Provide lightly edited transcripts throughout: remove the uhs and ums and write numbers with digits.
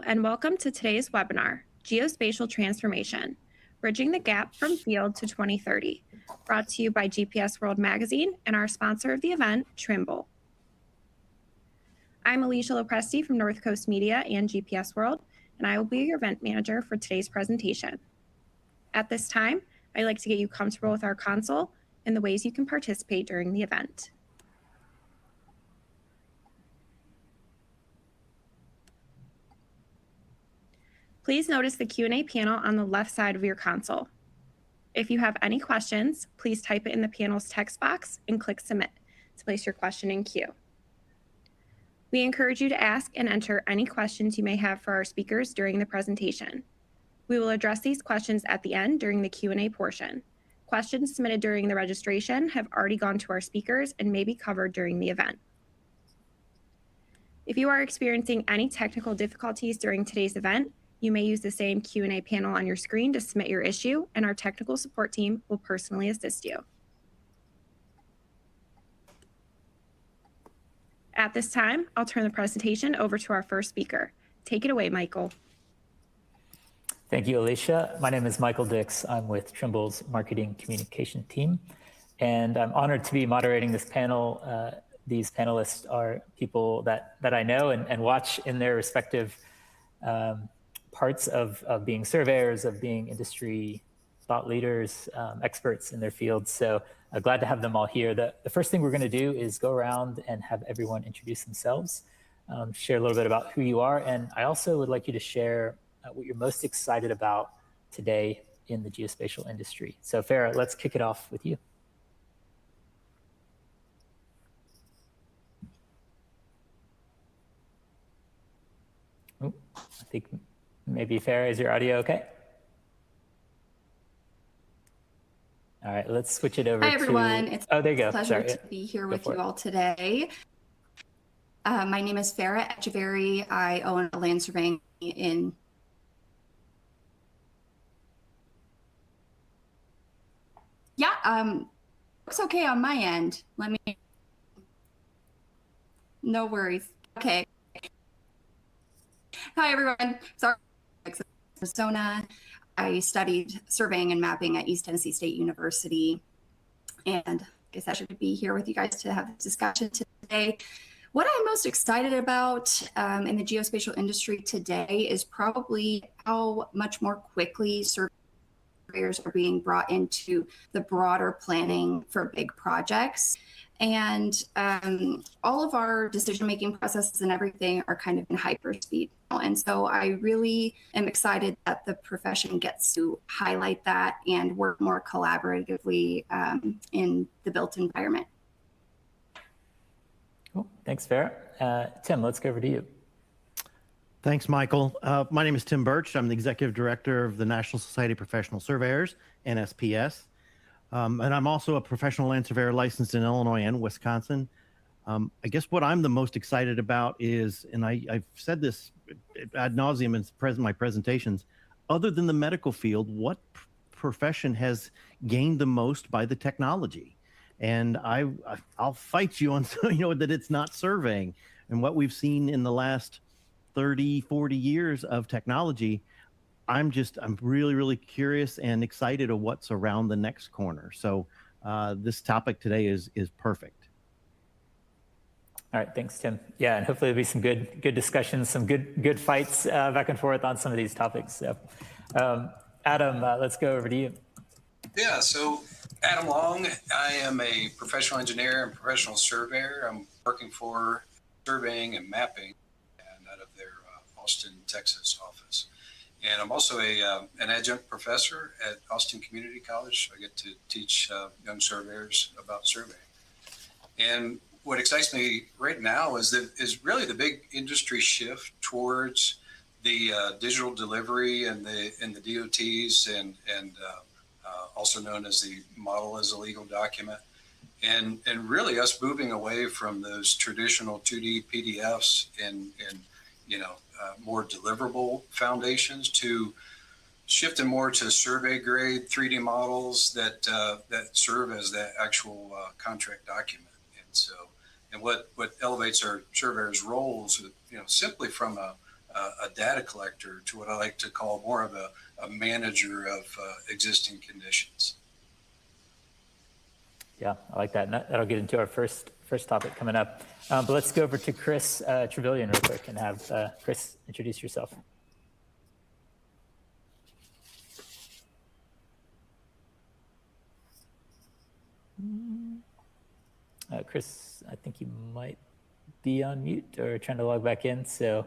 and welcome to today's webinar, Geospatial Transformation, Bridging the Gap from Field to 2030, brought to you by GPS World Magazine and our sponsor of the event, Trimble. I'm Alicia Lopresti from North Coast Media and GPS World, and I will be your event manager for today's presentation. At this time, I'd like to get you comfortable with our console and the ways you can participate during the event. Please notice the Q&A panel on the left side of your console. If you have any questions, please type it in the panel's text box and click Submit to place your question in queue. We encourage you to ask and enter any questions you may have for our speakers during the presentation. We will address these questions at the end during the Q&A portion. Questions submitted during the registration have already gone to our speakers and may be covered during the event. If you are experiencing any technical difficulties during today's event, you may use the same Q&A panel on your screen to submit your issue, and our technical support team will personally assist you. At this time, I'll turn the presentation over to our first speaker. Take it away, Michael. Thank you, Alicia. My name is Michael Dix. I'm with Trimble's marketing communication team, and I'm honored to be moderating this panel. These panelists are people that I know and watch in their respective parts of being surveyors, of being industry thought leaders, experts in their fields. So glad to have them all here. The first thing we're going to do is go around and have everyone introduce themselves, share a little bit about who you are. And I also would like you to share what you're most excited about today in the geospatial industry. So Farah, let's kick it off with you. Oh, I think maybe Farah, is your audio okay? All right, let's switch it over to... Hi, everyone. It's there you go. a pleasure to be here with you all today. My name is Farah Echeverry. I own a land surveying in... Yeah, looks okay on my end. Let me... No worries. Okay. Hi, everyone. Sorry. Arizona. I studied surveying and mapping at East Tennessee State University, and I guess I should be here with you guys to have this discussion today. What I'm most excited about in the geospatial industry today is probably how much more quickly surveyors are being brought into the broader planning for big projects. And all of our decision-making processes and everything are kind of in hyperspeed. And so I really am excited that the profession gets to highlight that and work more collaboratively in the built environment. Cool. Thanks, Farah. Tim, let's go over to you. Thanks, Michael. My name is Tim Birch. I'm the Executive Director of the National Society of Professional Surveyors, NSPS. And I'm also a professional land surveyor licensed in Illinois and Wisconsin. I guess what I'm the most excited about is, and I've said this ad nauseum in my presentations, other than the medical field, what profession has gained the most by the technology? And I'll fight you on, that it's not surveying. And what we've seen in the last 30, 40 years of technology, I'm really, really curious and excited of what's around the next corner. So this topic today is perfect. All right, thanks, Tim. Yeah, and hopefully there'll be some good discussions, some good fights back and forth on some of these topics. So, Adam, let's go over to you. Yeah, so Adam Long, I am a professional engineer and professional surveyor. I'm working for surveying and mapping out of their Austin, Texas office. And I'm also an adjunct professor at Austin Community College. I get to teach young surveyors about surveying. And what excites me right now is really the big industry shift towards the digital delivery and the DOTs and also known as the model as a legal document. And really us moving away from those traditional 2D PDFs and more deliverable foundations to shifting more to survey grade 3D models that serve as that actual contract document. And so, and what elevates our surveyors' roles, simply from a a data collector to what I like to call more of a manager of existing conditions. Yeah, I like that. And that'll get into our first topic coming up. But let's go over to Chris Trevelyan real quick and have Chris introduce yourself. Chris, I think you might be on mute or trying to log back in. So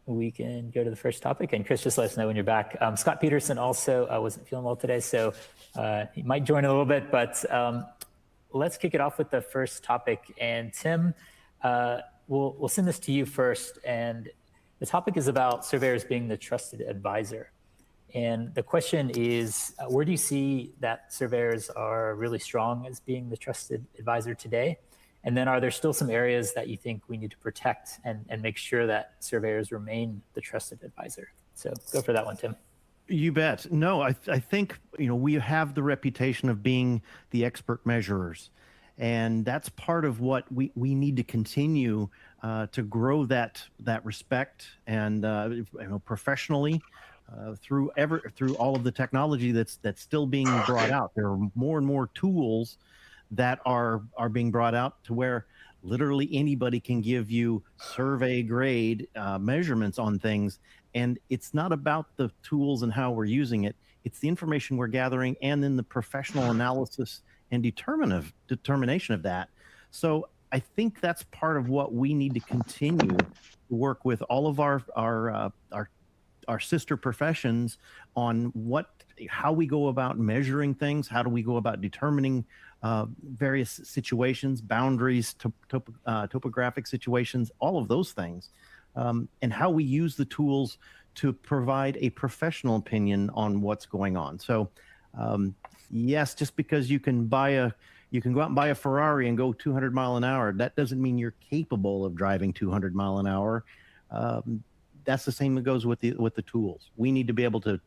we can go to the first topic. And Chris, just let us know when you're back. Scott Peterson also wasn't feeling well today, so he might join a little bit. But let's kick it off with the first topic. And Tim, we'll send this to you first. And the topic is about surveyors being the trusted advisor. And the question is, where do you see that surveyors are really strong as being the trusted advisor today? And then are there still some areas that you think we need to protect and make sure that surveyors remain the trusted advisor? So go for that one, Tim. You bet. No, I think, we have the reputation of being the expert measurers. And that's part of what we need to continue to grow that respect and professionally through all of the technology that's still being brought out. There are more and more tools that are being brought out to where literally anybody can give you survey grade measurements on things. And it's not about the tools and how we're using it. It's the information we're gathering and then the professional analysis and determination of that. So I think that's part of what we need to continue to work with all of our sister professions on how we go about measuring things, how do we go about determining various situations, boundaries, topographic situations, all of those things, and how we use the tools to provide a professional opinion on what's going on. So yes, just because you can go out and buy a Ferrari and go 200 mile an hour, that doesn't mean you're capable of driving 200 mile an hour. That's the same that goes with the tools. We need to be able to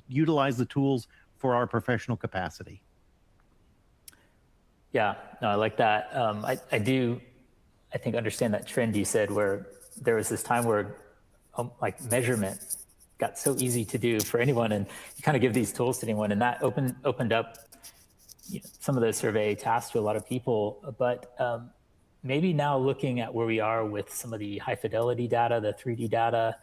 utilize the tools for our professional capacity. Yeah, no, I like that. I think understand that trend you said where there was this time where like measurement got so easy to do for anyone, and you kind of give these tools to anyone, and that opened up some of the survey tasks to a lot of people. But maybe now looking at where we are with some of the high fidelity data, the 3D data,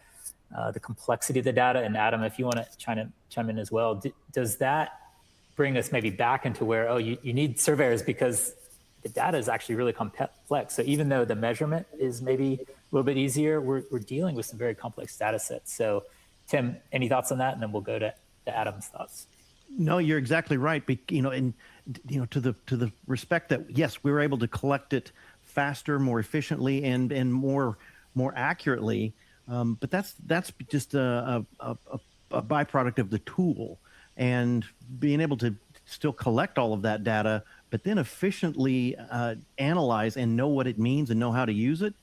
the complexity of the data, and Adam, if you want to chime in as well, does that bring us maybe back into where, you need surveyors because the data is actually really complex. So even though the measurement is maybe a little bit easier, we're dealing with some very complex data sets. So Tim, any thoughts on that? And then we'll go to Adam's thoughts. No, you're exactly right. To the respect that, yes, we were able to collect it faster, more efficiently, and more accurately. But that's just a byproduct of the tool, and being able to still collect all of that data, but then efficiently analyze and know what it means and know how to use it.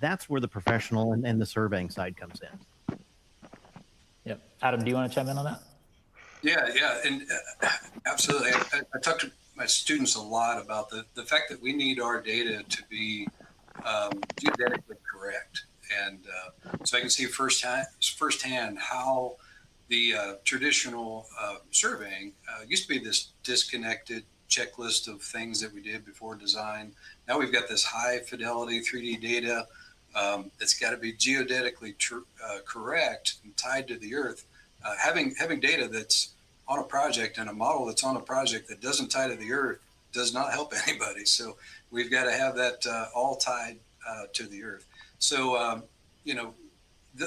That's where the professional and the surveying side comes in. Yep. Adam, do you want to chime in on that? Yeah, and absolutely. I talk to my students a lot about the fact that we need our data to be geodetically correct. And so I can see firsthand how the traditional surveying used to be this disconnected checklist of things that we did before design. Now we've got this high fidelity 3D data that's got to be geodetically correct and tied to the earth. Having data that's on a project and a model that's on a project that doesn't tie to the earth does not help anybody. So we've got to have that all tied to the earth. So,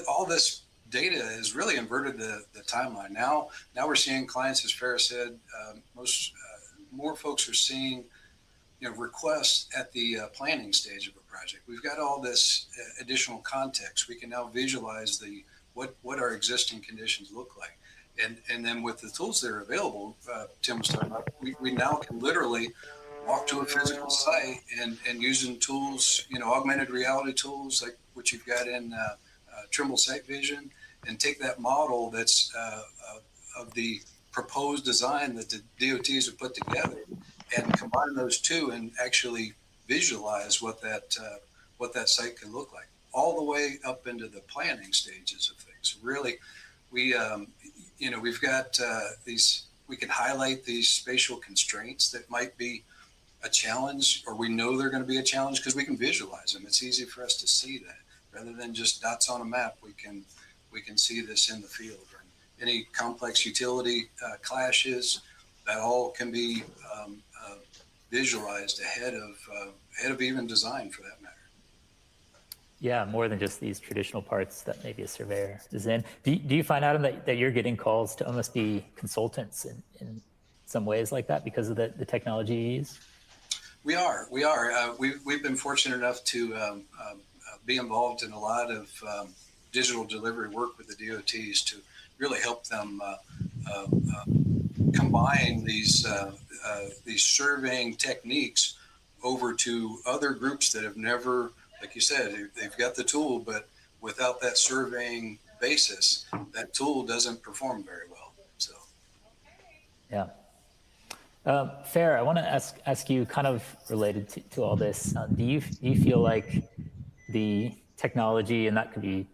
all this data has really inverted the timeline. Now we're seeing clients, as Farrah said, more folks are seeing requests at the planning stage of a project. We've got all this additional context. We can now visualize what our existing conditions look like. And then with the tools that are available, Tim was talking about, we now can literally walk to a physical site and using tools, augmented reality tools like what you've got in Trimble Site Vision, and take that model that's of the proposed design that the DOTs have put together and combine those two and actually visualize what what that site can look like, all the way up into the planning stages of things. Really, we've got we can highlight these spatial constraints that might be a challenge, or we know they're going to be a challenge because we can visualize them. It's easy for us to see that rather than just dots on a map. We can see this in the field. Any complex utility clashes, that all can be visualized ahead of even design, for that matter. Yeah, more than just these traditional parts that maybe a surveyor is in. Do you find, Adam, that you're getting calls to almost be consultants in some ways like that because of the technology you use? We are. We've been fortunate enough to be involved in a lot of digital delivery work with the DOTs to really help them combine these surveying techniques over to other groups that have never, like you said, they've got the tool, but without that surveying basis, that tool doesn't perform very well. So, yeah. Fair. I want to ask you, kind of related to all this. Do you feel like the technology, and that could be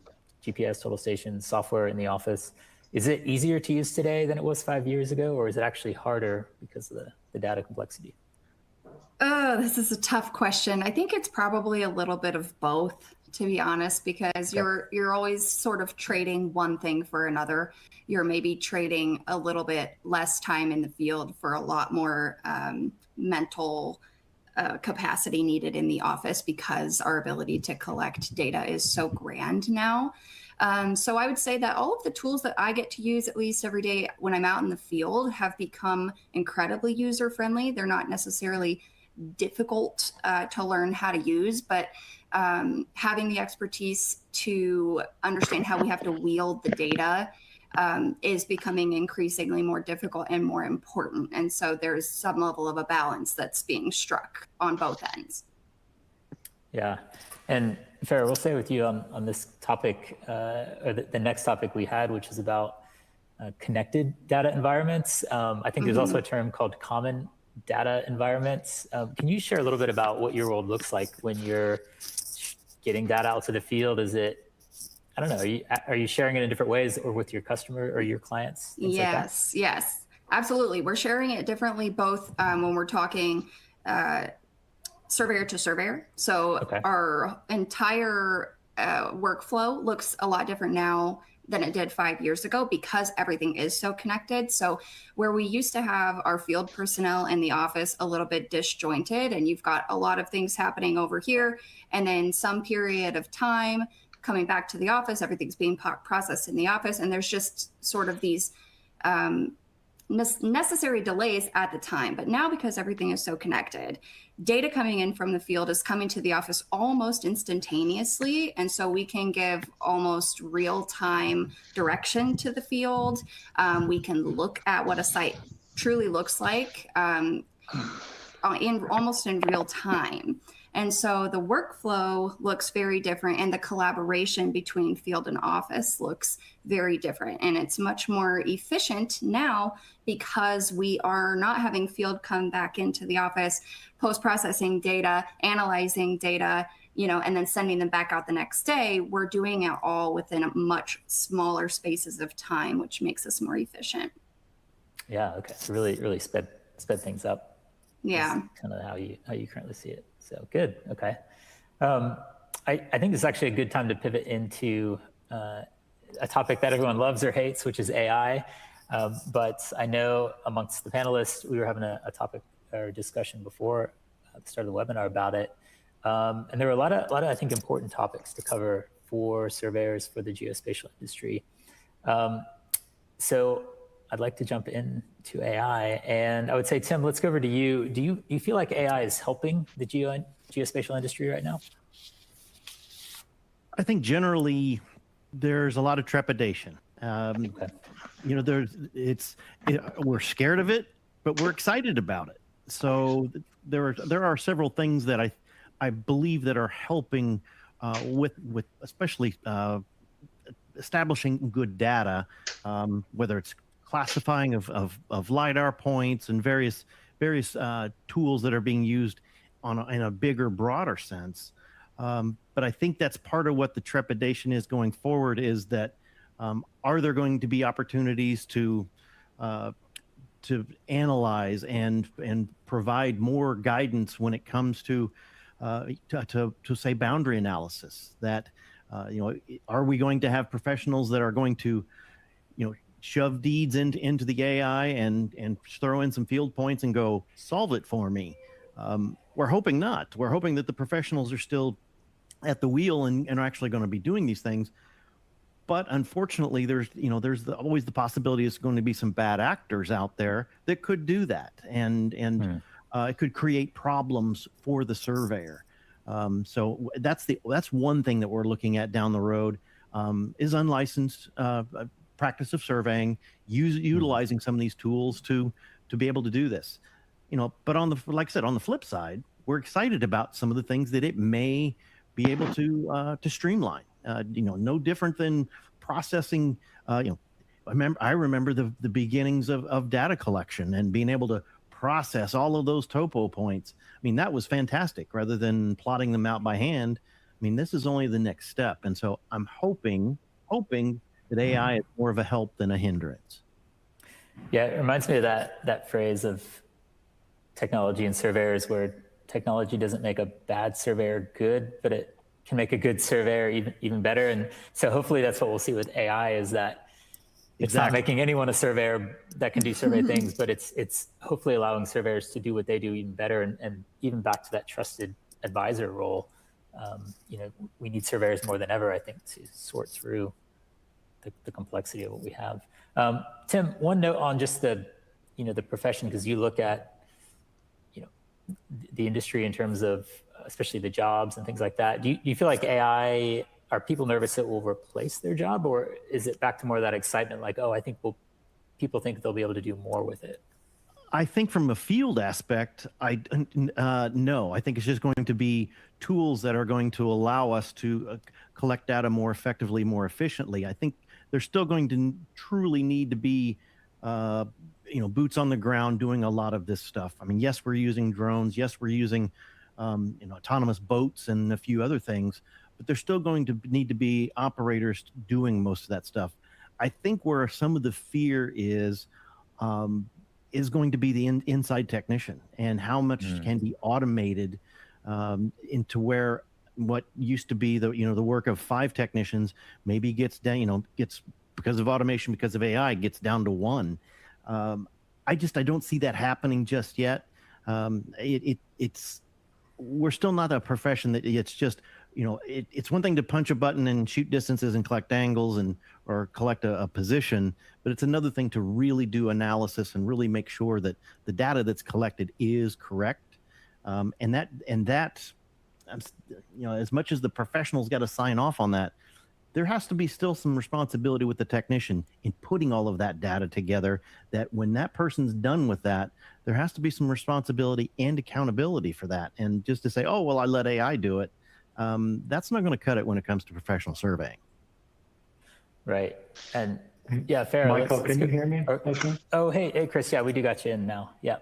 GPS, total stations, software in the office, is it easier to use today than it was 5 years ago, or is it actually harder because of the data complexity? Oh, this is a tough question. I think it's probably a little bit of both, to be honest, because you're always sort of trading one thing for another. You're maybe trading a little bit less time in the field for a lot more mental capacity needed in the office because our ability to collect data is so grand now. So I would say that all of the tools that I get to use at least every day when I'm out in the field have become incredibly user-friendly. They're not necessarily difficult to learn how to use, but having the expertise to understand how we have to wield the data is becoming increasingly more difficult and more important. And so there's some level of a balance that's being struck on both ends. Yeah. And Farrah, we'll stay with you on this topic, or the next topic we had, which is about connected data environments. I think there's also a term called common data environments. Can you share a little bit about what your world looks like when you're getting data out to the field? Is it, I don't know, are you sharing it in different ways, or with your customer or your clients? Yes, like yes, absolutely. We're sharing it differently, both when we're talking surveyor to surveyor. So our entire workflow looks a lot different now than it did 5 years ago because everything is so connected. So where we used to have our field personnel in the office a little bit disjointed, and you've got a lot of things happening over here, and then some period of time coming back to the office, everything's being processed in the office, and there's just sort of these necessary delays at the time. But now, because everything is so connected, data coming in from the field is coming to the office almost instantaneously. And so we can give almost real-time direction to the field. We can look at what a site truly looks like almost in real time. And so the workflow looks very different, and the collaboration between field and office looks very different. And it's much more efficient now because we are not having field come back into the office, post-processing data, analyzing data, and then sending them back out the next day. We're doing it all within a much smaller spaces of time, which makes us more efficient. Yeah, okay. So really sped things up. Yeah. Kind of how you currently see it. So good. Okay. I think this is actually a good time to pivot into a topic that everyone loves or hates, which is AI. But I know amongst the panelists, we were having a topic or discussion before the start of the webinar about it. And there were a lot of, I think, important topics to cover for surveyors for the geospatial industry. So I'd like to jump into AI, and I would say, Tim, let's go over to you. Do you feel like AI is helping the geospatial industry right now? I think generally there's a lot of trepidation. We're scared of it, but we're excited about it. So there are several things that I believe that are helping with especially establishing good data, whether it's classifying of LiDAR points and various tools that are being used in a bigger, broader sense. But I think that's part of what the trepidation is going forward, is that are there going to be opportunities to analyze and provide more guidance when it comes to say boundary analysis? That are we going to have professionals that are going to shove deeds into the AI and throw in some field points and go solve it for me? We're hoping not. We're hoping that the professionals are still at the wheel and are actually going to be doing these things. But unfortunately, there's always the possibility there's going to be some bad actors out there that could do that, and it could create problems for the surveyor. So that's one thing that we're looking at down the road, is unlicensed practice of surveying, utilizing some of these tools to be able to do this. But like I said, on the flip side, we're excited about some of the things that it may be able to streamline. No different than processing. I remember the beginnings of data collection and being able to process all of those topo points. I mean, that was fantastic. Rather than plotting them out by hand, I mean, this is only the next step. And so I'm hoping that AI is more of a help than a hindrance. Yeah, it reminds me of that phrase of technology and surveyors, where technology doesn't make a bad surveyor good, but it can make a good surveyor even better. And so hopefully that's what we'll see with AI, is that it's not making anyone a surveyor that can do survey things, but it's hopefully allowing surveyors to do what they do even better. And even back to that trusted advisor role, we need surveyors more than ever, I think, to sort through the complexity of what we have. Tim, one note on just the profession, because you look at the industry in terms of especially the jobs and things like that. Do you feel like AI, are people nervous it will replace their job, or is it back to more of that excitement, like, oh, I think people think they'll be able to do more with it? I think from a field aspect, no. I think it's just going to be tools that are going to allow us to collect data more effectively, more efficiently. I think there's still going to truly need to be boots on the ground doing a lot of this stuff. I mean, yes, we're using drones. Yes, we're using autonomous boats and a few other things, but there's still going to need to be operators doing most of that stuff. I think where some of the fear is going to be the inside technician, and how much can be automated into where what used to be the work of 5 technicians maybe gets down, gets, because of automation, because of AI, gets down to 1. I don't see that happening just yet. We're still not a profession that it's just, it's one thing to punch a button and shoot distances and collect angles or collect a position, but it's another thing to really do analysis and really make sure that the data that's collected is correct. And that, as much as the professionals got to sign off on that, there has to be still some responsibility with the technician in putting all of that data together, that when that person's done with that, there has to be some responsibility and accountability for that. And just to say, oh, well, I let AI do it, that's not going to cut it when it comes to professional surveying. Right. And yeah, fair. Michael, can you hear me? Oh, hey, Chris. Yeah, we do got you in now. Yeah.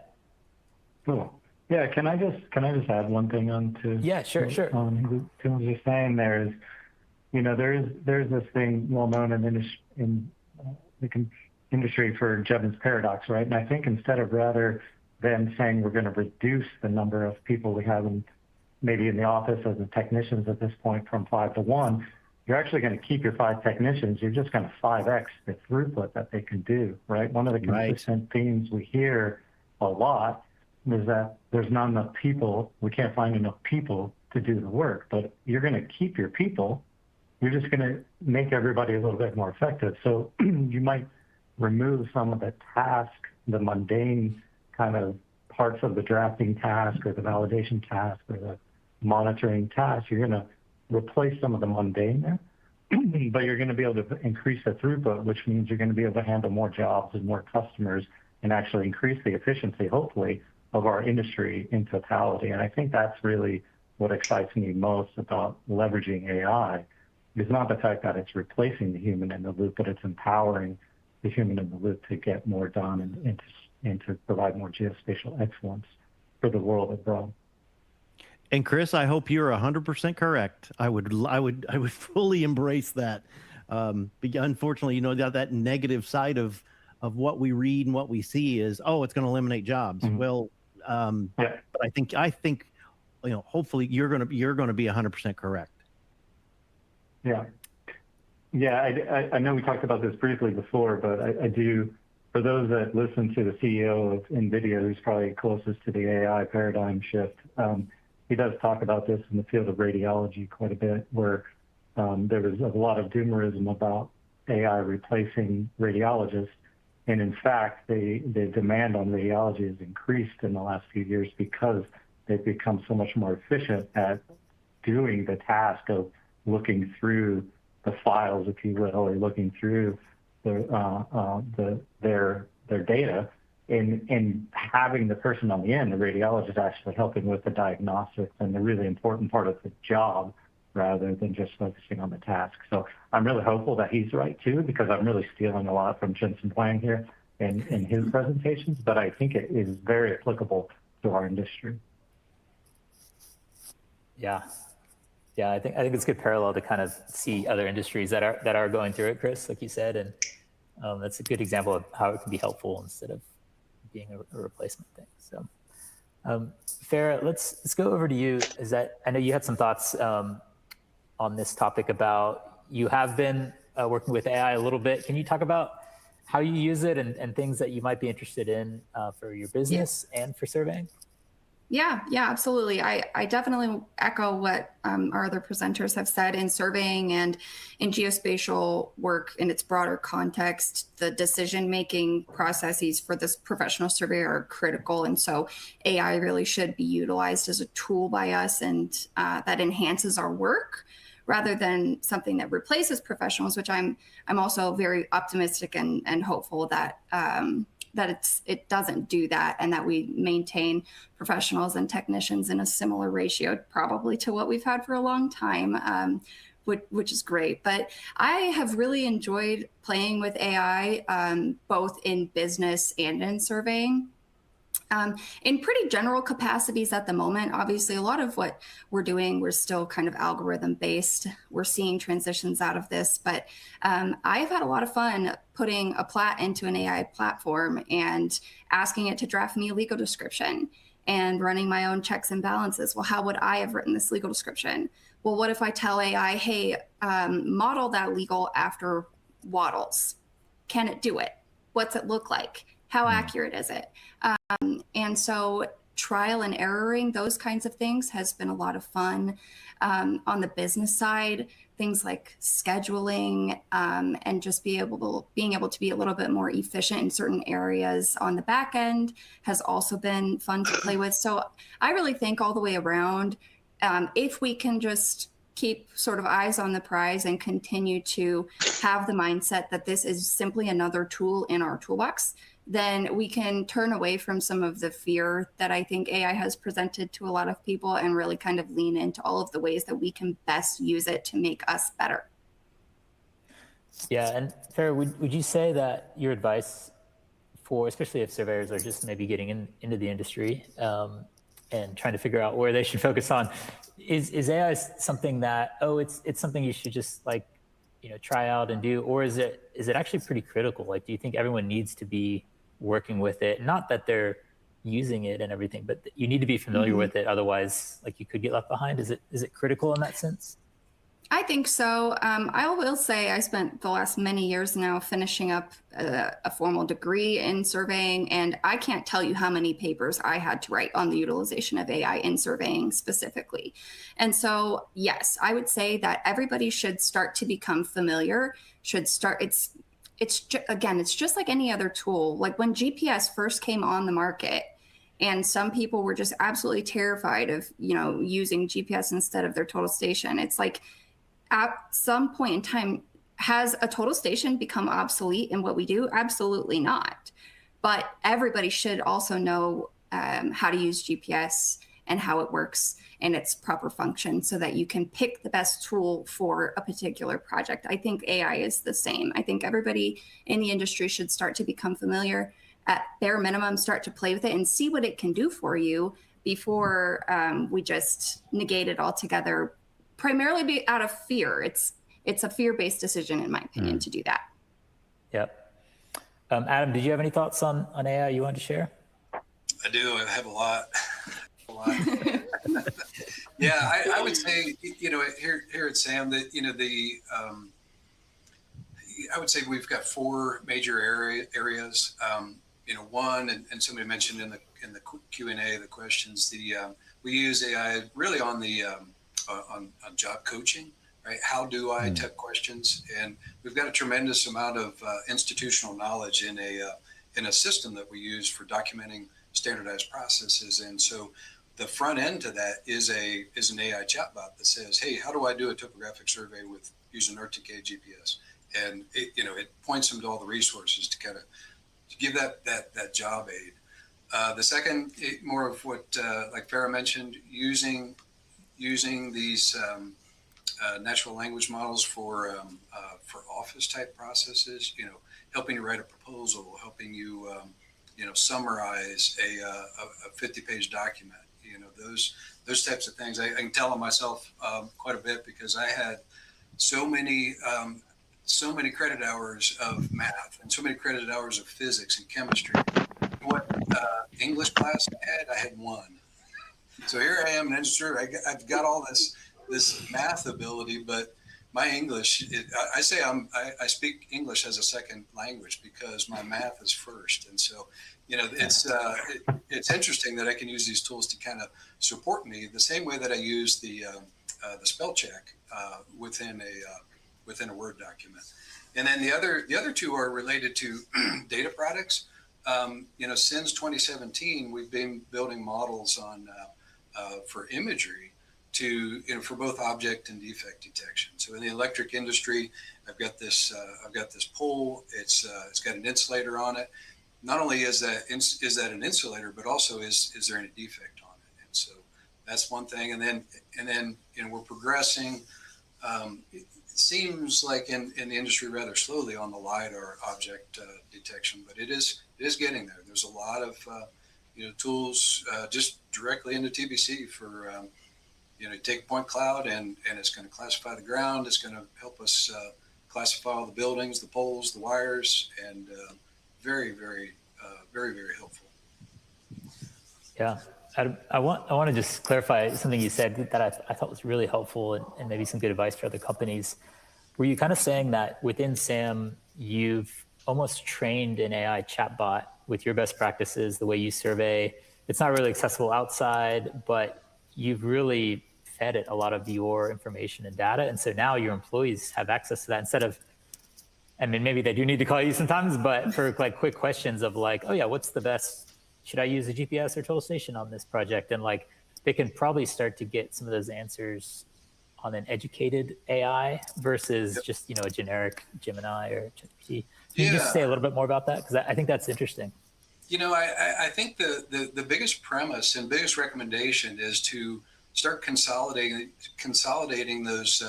Cool. Yeah. Can I just add one thing on to? Yeah, sure. Tim was just saying, there's this thing well known in the industry for Jevons paradox, right? And I think instead of rather than saying we're going to reduce the number of people we have maybe in the office as the technicians at this point from 5 to 1, you're actually going to keep your 5 technicians. You're just going to 5x the throughput that they can do, right? One of the consistent themes we hear a lot is that there's not enough people. We can't find enough people to do the work, but you're going to keep your people. You're just going to make everybody a little bit more effective. So you might remove some of the task, the mundane kind of parts of the drafting task or the validation task or the monitoring task. You're going to replace some of the mundane there, but you're going to be able to increase the throughput, which means you're going to be able to handle more jobs and more customers and actually increase the efficiency, hopefully, of our industry in totality. And I think that's really what excites me most about leveraging AI. It's not the fact that it's replacing the human in the loop, but it's empowering the human in the loop to get more done and to provide more geospatial excellence for the world abroad. And Chris, I hope you're 100% correct. I would fully embrace that. Unfortunately, you know, that negative side of what we read and what we see is, oh, it's going to eliminate jobs. Mhm. Well, Yeah. but I think, you know, hopefully you're going to be 100% correct. Yeah. Yeah, I know we talked about this briefly before, but I do, for those that listen to the CEO of NVIDIA, who's probably closest to the AI paradigm shift, he does talk about this in the field of radiology quite a bit, where there was a lot of doomerism about AI replacing radiologists. And in fact, the demand on radiology has increased in the last few years because they've become so much more efficient at doing the task of looking through the files, if you will, or looking through their data, and having the person on the end, the radiologist, actually helping with the diagnostics and the really important part of the job, rather than just focusing on the task. So I'm really hopeful that he's right too, because I'm really stealing a lot from Jensen Huang here in his presentations, but I think it is very applicable to our industry. Yeah. Yeah, I think it's a good parallel to kind of see other industries that are going through it, Chris, like you said, and that's a good example of how it can be helpful instead of being a replacement thing. So, Farah, let's go over to you. I know you had some thoughts on this topic about you have been working with AI a little bit. Can you talk about how you use it and things that you might be interested in for your business and for surveying? Yeah, absolutely. I definitely echo what our other presenters have said. In surveying and in geospatial work in its broader context, the decision-making processes for this professional surveyor are critical. And so AI really should be utilized as a tool by us, and that enhances our work rather than something that replaces professionals, which I'm also very optimistic and hopeful that it doesn't do that, and that we maintain professionals and technicians in a similar ratio, probably to what we've had for a long time, which is great. But I have really enjoyed playing with AI, both in business and in surveying. In pretty general capacities at the moment. Obviously, a lot of what we're doing, we're still kind of algorithm based. We're seeing transitions out of this, but I've had a lot of fun putting a plat into an AI platform and asking it to draft me a legal description and running my own checks and balances. Well, how would I have written this legal description? Well, what if I tell AI, hey, model that legal after Waddles? Can it do it? What's it look like? How accurate is it? And so trial and erroring, those kinds of things has been a lot of fun. On the business side, things like scheduling and just being able to be a little bit more efficient in certain areas on the back end has also been fun to play with. So I really think all the way around, if we can just keep sort of eyes on the prize and continue to have the mindset that this is simply another tool in our toolbox, then we can turn away from some of the fear that I think AI has presented to a lot of people and really kind of lean into all of the ways that we can best use it to make us better. Yeah, and Farah, would you say that your advice for, especially if surveyors are just maybe getting into the industry and trying to figure out where they should focus on, is AI something that, it's something you should just like, try out and do, or is it actually pretty critical? Like, do you think everyone needs to be working with it? Not that they're using it and everything, but you need to be familiar with it. Otherwise, like, you could get left behind. Is it critical in that sense? I think so. I will say I spent the last many years now finishing up a formal degree in surveying, and I can't tell you how many papers I had to write on the utilization of AI in surveying specifically. And so, yes, I would say that everybody should start to become familiar, it's just like any other tool. Like when GPS first came on the market, and some people were just absolutely terrified of, using GPS instead of their total station. It's like, at some point in time, has a total station become obsolete in what we do? Absolutely not. But everybody should also know how to use GPS and how it works and its proper function so that you can pick the best tool for a particular project. I think AI is the same. I think everybody in the industry should start to become familiar, at bare minimum, start to play with it and see what it can do for you, before we just negate it altogether, primarily out of fear. It's a fear-based decision, in my opinion, to do that. Yep. Adam, did you have any thoughts on AI you wanted to share? I do. I have a lot. Yeah, I would say, here at SAM that, I would say we've got four major areas. One, and somebody mentioned in the Q&A, the questions, we use AI really on the on job coaching, right? How do I type questions? And we've got a tremendous amount of institutional knowledge in a system that we use for documenting standardized processes. And so the front end to that is an AI chatbot that says, hey, how do I do a topographic survey with using RTK GPS? And it points them to all the resources to kind of give that job aid. The second, more of what like Farah mentioned, using these natural language models for office type processes. Helping you write a proposal, helping you summarize a 50-page document. Those types of things. I can tell on myself quite a bit because I had so many credit hours of math and so many credit hours of physics and chemistry. What English class I had one. So here I am, an engineer. I've got all this math ability, but my English, I speak English as a second language because my math is first. And so, it's interesting that I can use these tools to kind of support me the same way that I use the spell check within a Word document. And then the other two are related to data products. Since 2017, we've been building models for imagery for both object and defect detection. So in the electric industry, I've got this pole. It's got an insulator on it. Not only is that an insulator, but also is there any defect on it? And so that's one thing. And then we're progressing. It seems like in the industry rather slowly on the LiDAR object detection, but it is getting there. There's a lot of tools just directly into TBC for take a point cloud and it's going to classify the ground. It's going to help us classify all the buildings, the poles, the wires, and very, very, very, very helpful. Yeah. I want to just clarify something you said that I thought was really helpful and maybe some good advice for other companies. Were you kind of saying that within SAM, you've almost trained an AI chatbot with your best practices, the way you survey? It's not really accessible outside, but you've really fed it a lot of your information and data. And so now your employees have access to that instead of, I mean, maybe they do need to call you sometimes, but for like quick questions of like, oh yeah, what's the best, should I use a GPS or total station on this project? And like, they can probably start to get some of those answers on an educated AI versus just, a generic Gemini or ChatGPT. Can you just say a little bit more about that? Because I think that's interesting. I think the biggest premise and biggest recommendation is to start consolidating those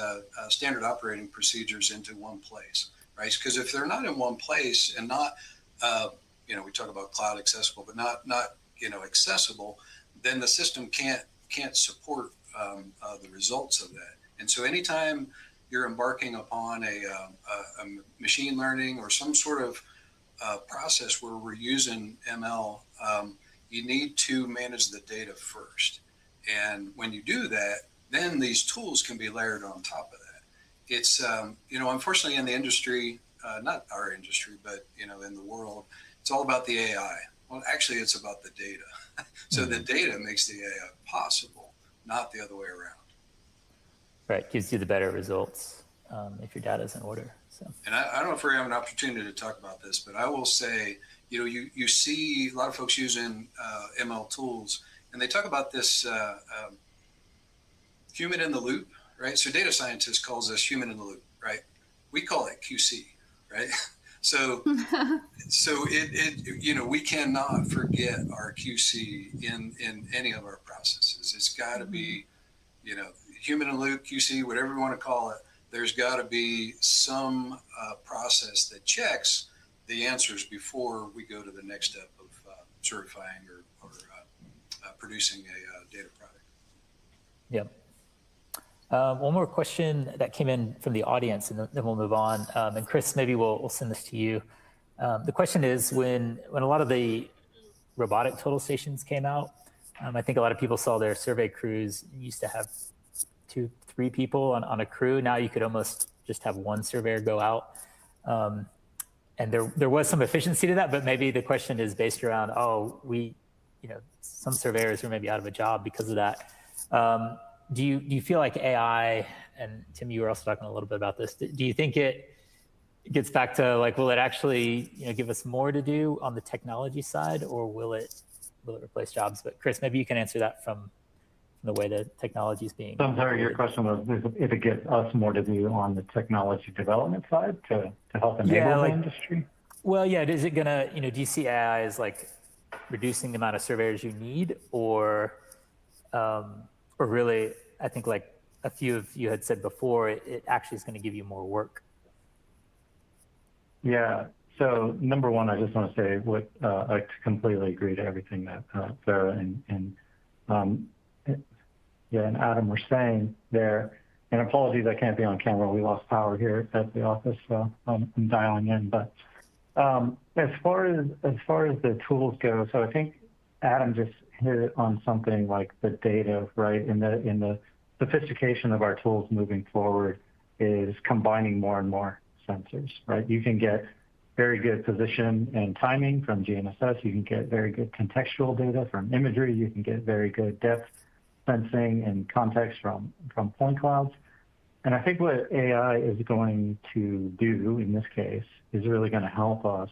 standard operating procedures into one place, right? Because if they're not in one place and not, we talk about cloud accessible, but not accessible, then the system can't support the results of that. And so anytime you're embarking upon a machine learning or some sort of process where we're using ML, you need to manage the data first. And when you do that, then these tools can be layered on top of that. It's, unfortunately in the industry, not our industry, but, in the world, it's all about the AI. Well, actually, it's about the data. So the data makes the AI possible, not the other way around. Right, gives you the better results if your data is in order. So. And I don't know if we're having an opportunity to talk about this, but I will say, you see a lot of folks using ML tools, and they talk about this human in the loop, right? So data scientist calls us human in the loop, right? We call it QC, right? So we cannot forget our QC in any of our processes. It's got to be, human in the loop, QC, whatever you want to call it. There's got to be some process that checks the answers before we go to the next step of certifying or producing a data product. Yep. One more question that came in from the audience, and then we'll move on. And Chris, maybe we'll send this to you. The question is, when a lot of the robotic total stations came out, I think a lot of people saw their survey crews used to have 2-3 people on a crew. Now you could almost just have one surveyor go out. And there was some efficiency to that, but maybe the question is based around, some surveyors are maybe out of a job because of that. Do you feel like AI, and Tim, you were also talking a little bit about this, do you think it gets back to like, will it actually give us more to do on the technology side, or will it replace jobs? But Chris, maybe you can answer that from the way the technology is being. So I'm sorry, your question was if it gives us more to do on the technology development side to help enable the industry? Well, yeah, is it gonna, do you see AI as like reducing the amount of surveyors you need, or really, I think like a few of you had said before, it actually is going to give you more work? Yeah. So number one, I just want to say I completely agree to everything that Sarah and Adam were saying there. And apologies, I can't be on camera. We lost power here at the office, so I'm dialing in. But as far as the tools go, so I think Adam just hit on something like the data, right? In the sophistication of our tools moving forward is combining more and more sensors, right? You can get very good position and timing from GNSS. You can get very good contextual data from imagery. You can get very good depth sensing and context from point clouds. And I think what AI is going to do in this case is really going to help us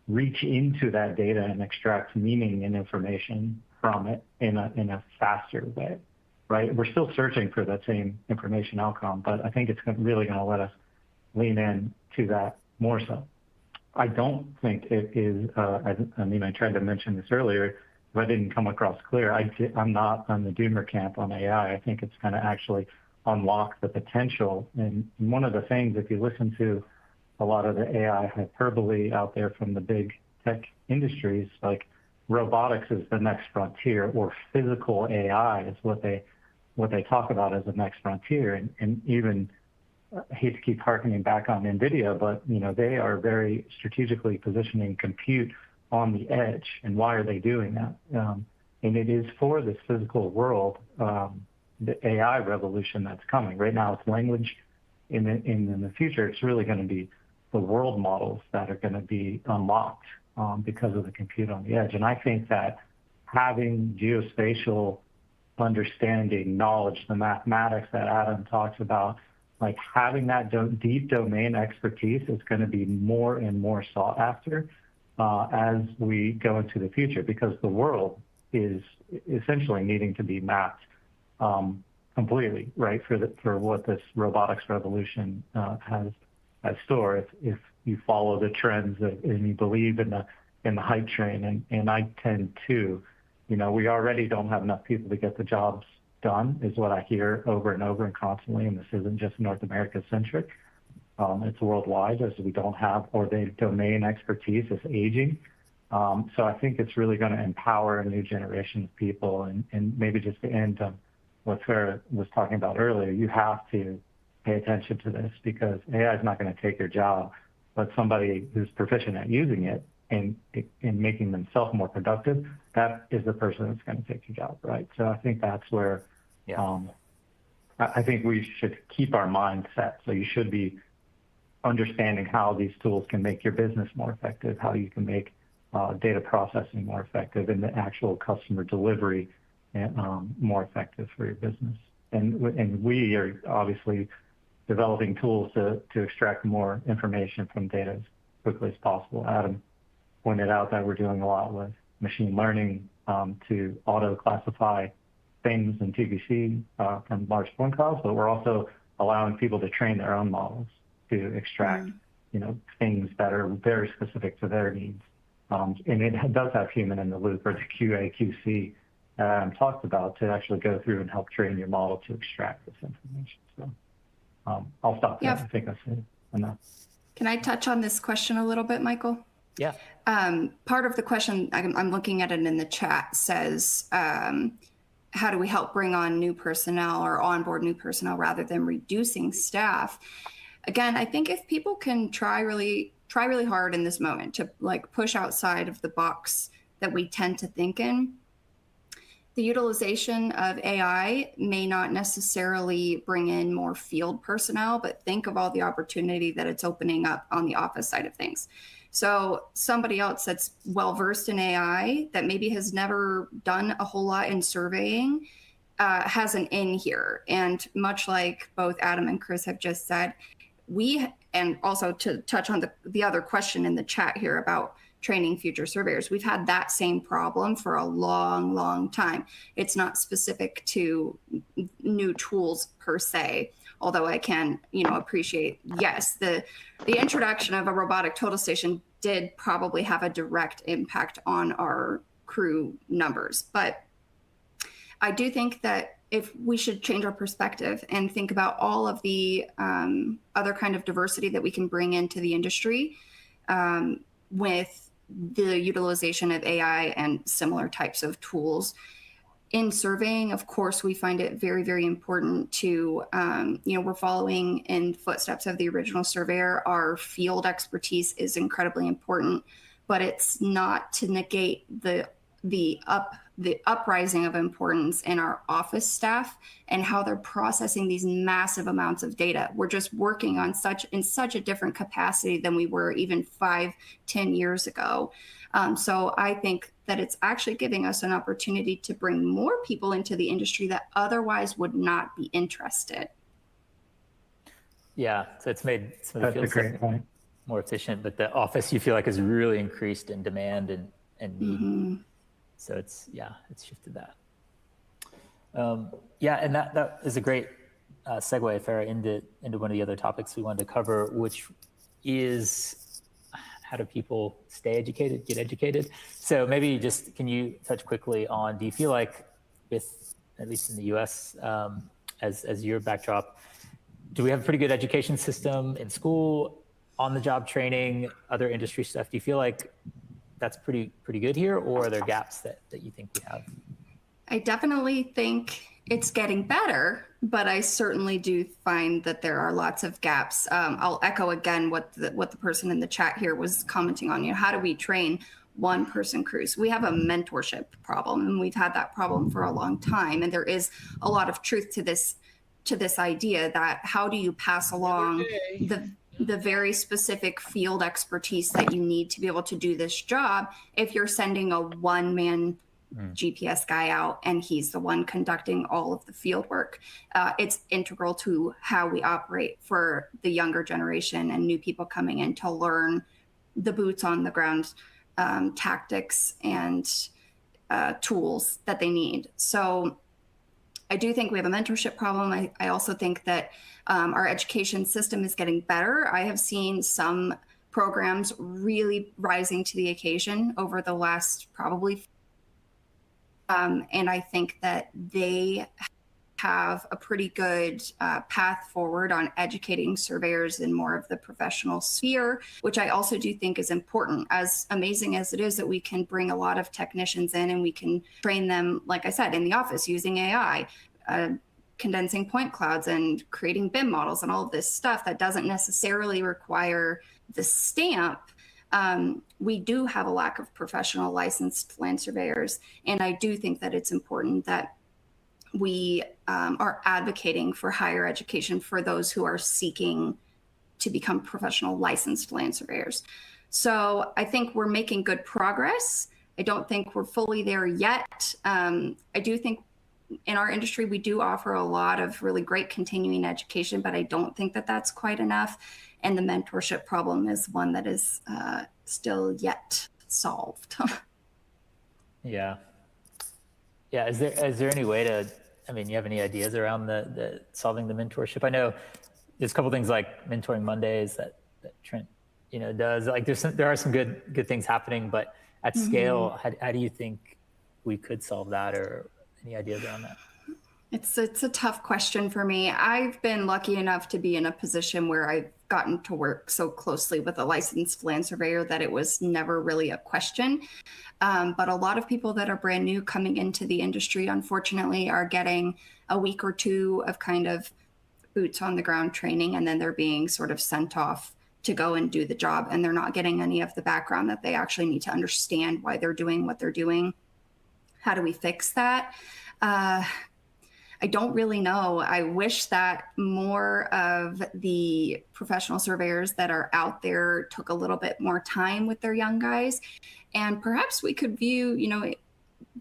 reach into that data and extract meaning and information from it in a faster way, right? We're still searching for that same information outcome, but I think it's really going to let us lean in to that more so. I don't think it is, I tried to mention this earlier, if I didn't come across clear, I'm not on the doomer camp on AI. I think it's going to actually unlock the potential. And one of the things, if you listen to a lot of the AI hyperbole out there from the big tech industries, like robotics is the next frontier, or physical AI is what they talk about as the next frontier. And even, I hate to keep harkening back on NVIDIA, but they are very strategically positioning compute on the edge. And why are they doing that? And it is for this physical world, the AI revolution that's coming. Right now it's language. In the future, it's really going to be the world models that are going to be unlocked because of the compute on the edge. And I think that having geospatial understanding, knowledge, the mathematics that Adam talks about, like having that deep domain expertise is going to be more and more sought after as we go into the future, because the world is essentially needing to be mapped completely, right, for what this robotics revolution has store. If you follow the trends and you believe in the hype train, and I tend to, we already don't have enough people to get the jobs done, is what I hear over and over and constantly. And this isn't just North America centric; it's worldwide, as we don't have, or the domain expertise is aging. So I think it's really going to empower a new generation of people. And maybe just to end on what Sarah was talking about earlier, you have to pay attention to this, because AI is not going to take your job, but somebody who's proficient at using it and making themselves more productive, that is the person that's going to take your job, right? So I think that's where I think we should keep our mind set. So you should be understanding how these tools can make your business more effective, how you can make data processing more effective, and the actual customer delivery more effective for your business. And we are obviously developing tools to extract more information from data as quickly as possible. Adam pointed out that we're doing a lot with machine learning to auto-classify things in TBC from large point clouds, but we're also allowing people to train their own models to extract things that are very specific to their needs. And it does have human in the loop, or the QA, QC talked about, to actually go through and help train your model to extract this information. So I'll stop there. I think that's enough. Can I touch on this question a little bit, Michael? Yeah. Part of the question, I'm looking at it in the chat, says, how do we help bring on new personnel or onboard new personnel rather than reducing staff? Again, I think if people can try really hard in this moment to like push outside of the box that we tend to think in, the utilization of AI may not necessarily bring in more field personnel, but think of all the opportunity that it's opening up on the office side of things. So somebody else that's well-versed in AI that maybe has never done a whole lot in surveying has an in here. And much like both Adam and Chris have just said, and also to touch on the other question in the chat here about training future surveyors, we've had that same problem for a long, long time. It's not specific to new tools per se, although I can, appreciate, yes, the introduction of a robotic total station did probably have a direct impact on our crew numbers. But I do think that if we should change our perspective and think about all of the other kind of diversity that we can bring into the industry with the utilization of AI and similar types of tools. In surveying, of course, we find it very, very important to, we're following in footsteps of the original surveyor. Our field expertise is incredibly important, but it's not to negate the uprising of importance in our office staff and how they're processing these massive amounts of data. We're just working on in such a different capacity than we were even 5-10 years ago. So I think that it's actually giving us an opportunity to bring more people into the industry that otherwise would not be interested. Yeah, so it's made some of the That's a great point. more efficient, but the office you feel like is really increased in demand and need. Mm-hmm. So it's shifted that. And that is a great segue, Farah, into one of the other topics we wanted to cover, which is how do people stay educated, get educated? So maybe just can you touch quickly on, do you feel like with, at least in the US, as your backdrop, do we have a pretty good education system in school, on the job training, other industry stuff? Do you feel like that's pretty good here, or are there gaps that you think we have? I definitely think it's getting better, but I certainly do find that there are lots of gaps. I'll echo again what the person in the chat here was commenting on. How do we train one-person crews? We have a mentorship problem, and we've had that problem for a long time. And there is a lot of truth to this idea that how do you pass along the very specific field expertise that you need to be able to do this job if you're sending a one-man GPS guy out and he's the one conducting all of the field work. It's integral to how we operate for the younger generation and new people coming in to learn the boots on the ground tactics and tools that they need. So I do think we have a mentorship problem. I also think that our education system is getting better. I have seen some programs really rising to the occasion over the last probably and I think that they have a pretty good path forward on educating surveyors in more of the professional sphere, which I also do think is important. As amazing as it is that we can bring a lot of technicians in and we can train them, like I said, in the office using AI, condensing point clouds and creating BIM models and all of this stuff that doesn't necessarily require the stamp. We do have a lack of professional licensed land surveyors. And I do think that it's important that we are advocating for higher education for those who are seeking to become professional licensed land surveyors. So I think we're making good progress. I don't think we're fully there yet. I do think in our industry, we do offer a lot of really great continuing education, but I don't think that that's quite enough. And the mentorship problem is one that is still yet solved. Yeah. Is there any way to, you have any ideas around the solving the mentorship? I know there's a couple things like Mentoring Mondays that Trent, does. Like there are some good things happening, but at scale, how do you think we could solve that, or any ideas around that? It's a tough question for me. I've been lucky enough to be in a position where I've gotten to work so closely with a licensed land surveyor that it was never really a question. But a lot of people that are brand new coming into the industry, unfortunately, are getting a week or two of kind of boots on the ground training, and then they're being sort of sent off to go and do the job. And they're not getting any of the background that they actually need to understand why they're doing what they're doing. How do we fix that? I don't really know. I wish that more of the professional surveyors that are out there took a little bit more time with their young guys. And perhaps we could view,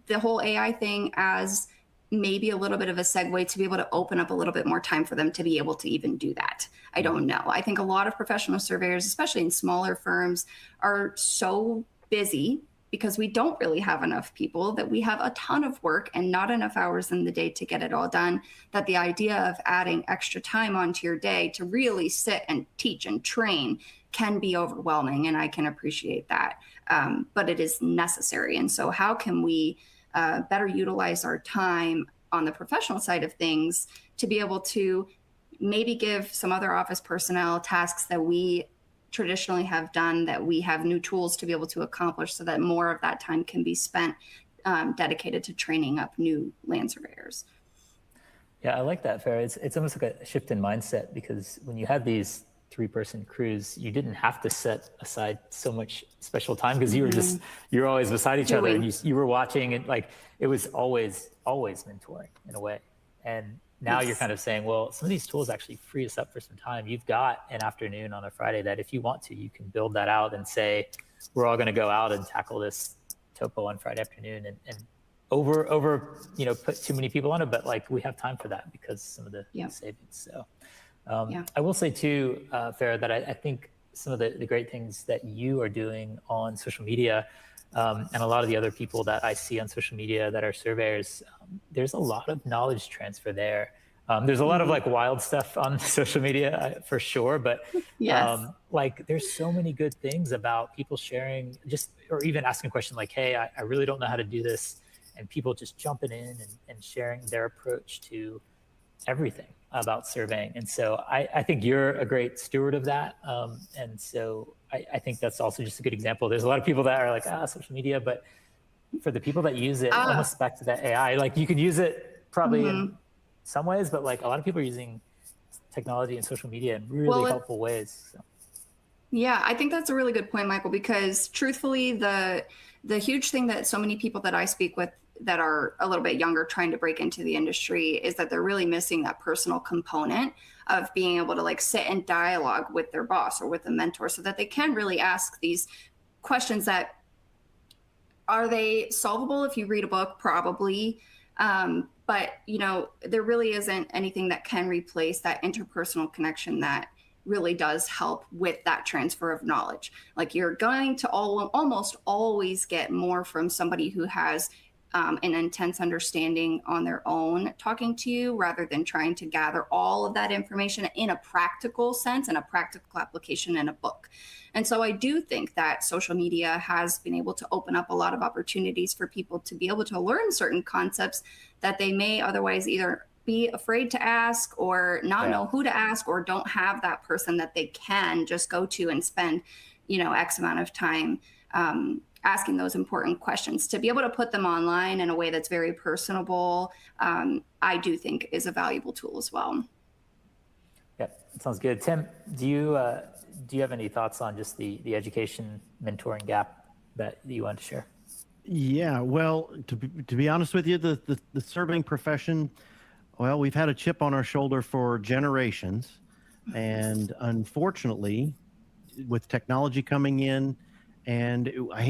the whole AI thing as maybe a little bit of a segue to be able to open up a little bit more time for them to be able to even do that. I don't know. I think a lot of professional surveyors, especially in smaller firms, are so busy because we don't really have enough people, that we have a ton of work and not enough hours in the day to get it all done, that the idea of adding extra time onto your day to really sit and teach and train can be overwhelming, and I can appreciate that. But it is necessary. And so how can we better utilize our time on the professional side of things to be able to maybe give some other office personnel tasks that we traditionally have done, that we have new tools to be able to accomplish, so that more of that time can be spent dedicated to training up new land surveyors. Yeah, I like that, Farah. It's almost like a shift in mindset, because when you had these 3-person crews, you didn't have to set aside so much special time, because you were always beside each other, and you were watching, and like it was always mentoring in a way. And now you're kind of saying, well, some of these tools actually free us up for some time. You've got an afternoon on a Friday that if you want to, you can build that out and say, we're all going to go out and tackle this topo on Friday afternoon, and over put too many people on it, but like we have time for that because some of the savings. So I will say too, Farah, that I think some of the great things that you are doing on social media, and a lot of the other people that I see on social media that are surveyors, there's a lot of knowledge transfer there. There's a lot of like wild stuff on social media for sure, but like there's so many good things about people sharing, or even asking a question like, hey, I really don't know how to do this, and people just jumping in and sharing their approach to everything about surveying. And so I think you're a great steward of that. And so I think that's also just a good example. There's a lot of people that are like, social media, but for the people that use it, almost back to that AI, like you could use it probably in some ways, but like a lot of people are using technology and social media in really helpful ways. So. Yeah, I think that's a really good point, Michael, because truthfully, the huge thing that so many people that I speak with that are a little bit younger trying to break into the industry is that they're really missing that personal component of being able to like sit and dialogue with their boss or with a mentor, so that they can really ask these questions that are they solvable if you read a book? Probably. But there really isn't anything that can replace that interpersonal connection that really does help with that transfer of knowledge. Like you're going to almost always get more from somebody who has an intense understanding on their own talking to you, rather than trying to gather all of that information in a practical sense and a practical application in a book. And so I do think that social media has been able to open up a lot of opportunities for people to be able to learn certain concepts that they may otherwise either be afraid to ask, or not know who to ask, or don't have that person that they can just go to and spend, X amount of time asking those important questions. To be able to put them online in a way that's very personable, I do think is a valuable tool as well. Yeah, that sounds good. Tim, do you have any thoughts on just the education mentoring gap that you want to share? Yeah, well, to be honest with you, the surveying profession, well, we've had a chip on our shoulder for generations, and unfortunately, with technology coming in, and I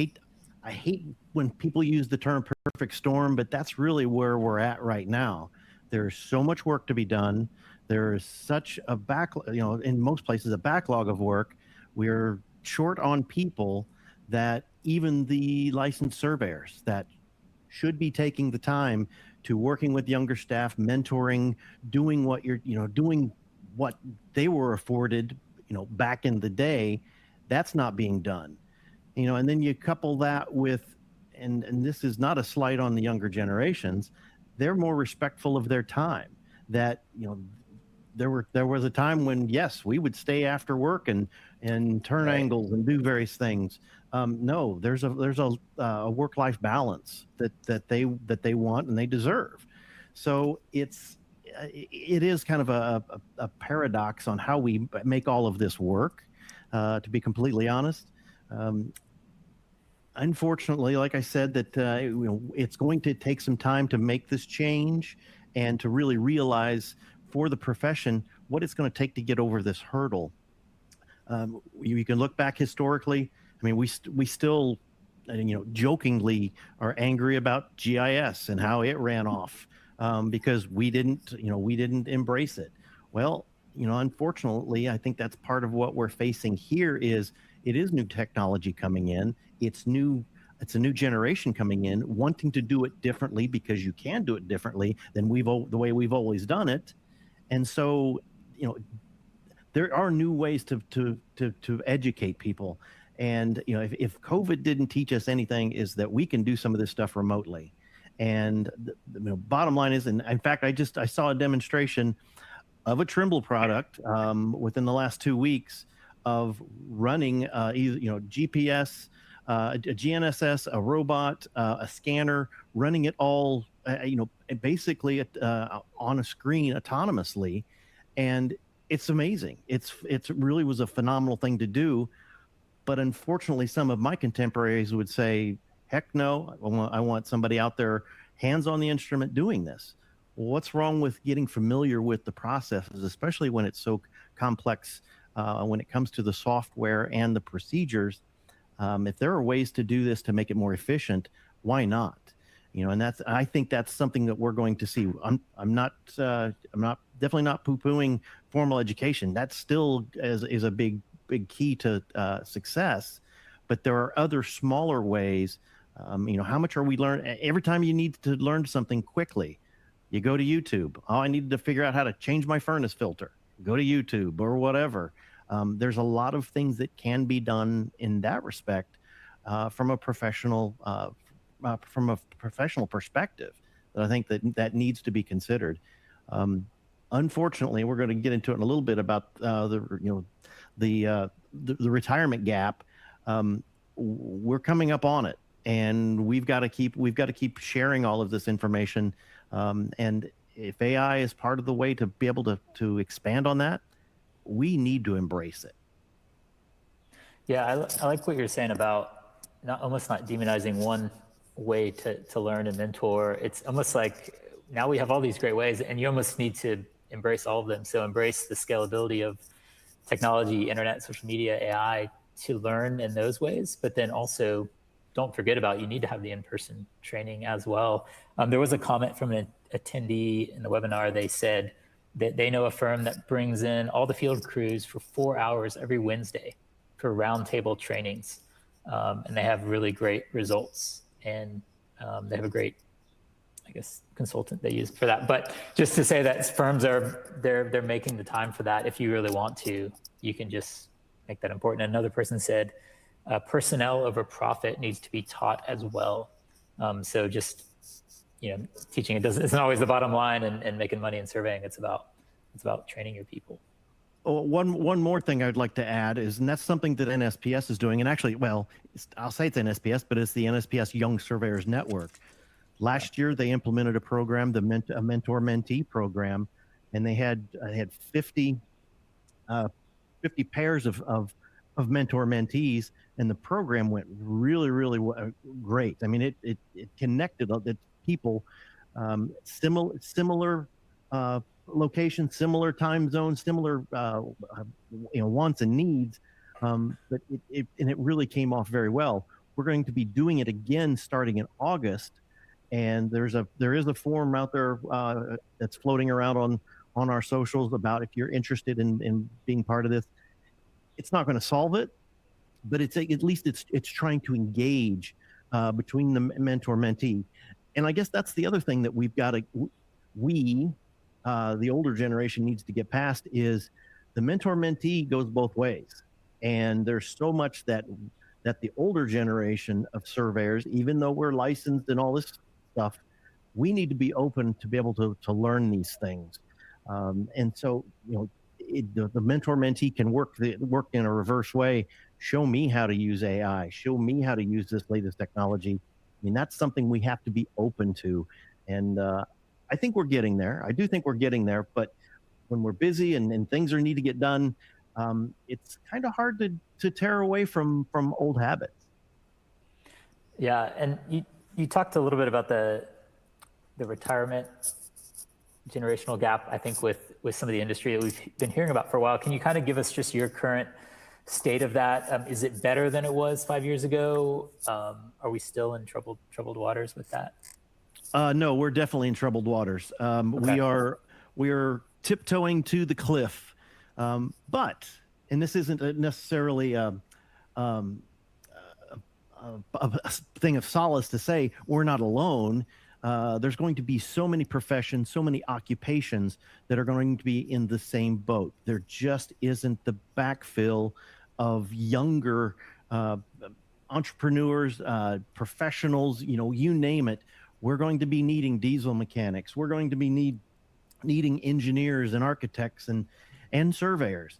hate when people use the term perfect storm, but that's really where we're at right now. There's so much work to be done. There is such a backlog, in most places, a backlog of work. We're short on people that even the licensed surveyors that should be taking the time to working with younger staff, mentoring, doing what doing what they were afforded, back in the day, that's not being done. And then you couple that with, and this is not a slight on the younger generations, they're more respectful of their time. That, there was a time when, yes, we would stay after work and turn Right. angles and do various things. No, there's a work-life balance that they want and they deserve. So it is kind of a paradox on how we make all of this work. To be completely honest, unfortunately, like I said, that it's going to take some time to make this change and to really realize for the profession what it's going to take to get over this hurdle. You can look back historically. I mean, we still, jokingly are angry about GIS and how it ran off because we didn't embrace it. Well, unfortunately, I think that's part of what we're facing here. Is it is new technology coming in. It's a new generation coming in, wanting to do it differently because you can do it differently than the way we've always done it. And so, there are new ways to educate people. And if COVID didn't teach us anything, is that we can do some of this stuff remotely. And the bottom line is, and in fact, I saw a demonstration of a Trimble product within the last 2 weeks of running GPS, a GNSS, a robot, a scanner, running it all basically on a screen autonomously. And it's amazing. It really was a phenomenal thing to do. But unfortunately, some of my contemporaries would say, heck no, I want somebody out there hands on the instrument doing this. Well, what's wrong with getting familiar with the processes, especially when it's so complex when it comes to the software and the procedures? If there are ways to do this to make it more efficient, why not? And I think that's something that we're going to see. I'm definitely not poo-pooing formal education. That still is a big key to success. But there are other smaller ways. How much are we learning? Every time you need to learn something quickly, you go to YouTube. Oh, I needed to figure out how to change my furnace filter. Go to YouTube or whatever. There's a lot of things that can be done in that respect from a professional perspective that I think that needs to be considered. Unfortunately, we're going to get into it in a little bit about the retirement gap. We're coming up on it, and we've got to keep sharing all of this information. And if AI is part of the way to be able to expand on that, we need to embrace it. Yeah, I like what you're saying about almost not demonizing one way to learn and mentor. It's almost like now we have all these great ways, and you almost need to embrace all of them. So embrace the scalability of technology, internet, social media, AI to learn in those ways, but then also don't forget about you need to have the in-person training as well. There was a comment from an attendee in the webinar. They said that they know a firm that brings in all the field crews for 4 hours every Wednesday for roundtable trainings. And they have really great results, and they have a great, consultant they use for that. But just to say that firms they're making the time for that. If you really want to, you can just make that important. Another person said, personnel over profit needs to be taught as well. So just, teaching isn't always the bottom line and making money in surveying. It's about training your people. One more thing I'd like to add is, and that's something that NSPS is doing. And actually, I'll say it's NSPS, but it's the NSPS Young Surveyors Network. Last year, they implemented a program, a mentor-mentee program, and they had 50 pairs of mentor-mentees, and the program went really, really great. I mean, it connected people, similar location, similar time zones, similar wants and needs, but it really came off very well. We're going to be doing it again starting in August, and there is a forum out there that's floating around on our socials about if you're interested in being part of this. It's not going to solve it, but at least it's trying to engage between the mentor-mentee. And I guess that's the other thing that we've got to the older generation needs to get past, is the mentor-mentee goes both ways. And there's so much that the older generation of surveyors, even though we're licensed and all this stuff, we need to be open to be able to learn these things. And so, the mentor-mentee can work in a reverse way. Show me how to use AI. Show me how to use this latest technology. I mean, that's something we have to be open to. And I think we're getting there. I do think we're getting there. But when we're busy and things need to get done, it's kind of hard to tear away from old habits. Yeah, and you talked a little bit about the retirement generational gap, I think, with some of the industry that we've been hearing about for a while. Can you kind of give us just your current state of that? Is it better than it was 5 years ago? Are we still in troubled waters with that? No, we're definitely in troubled waters. Okay. We are tiptoeing to the cliff. But, and this isn't necessarily a thing of solace to say, we're not alone. There's going to be so many professions, so many occupations that are going to be in the same boat. There just isn't the backfill of younger entrepreneurs, professionals, you name it. We're going to be needing diesel mechanics. We're going to be needing engineers and architects and surveyors.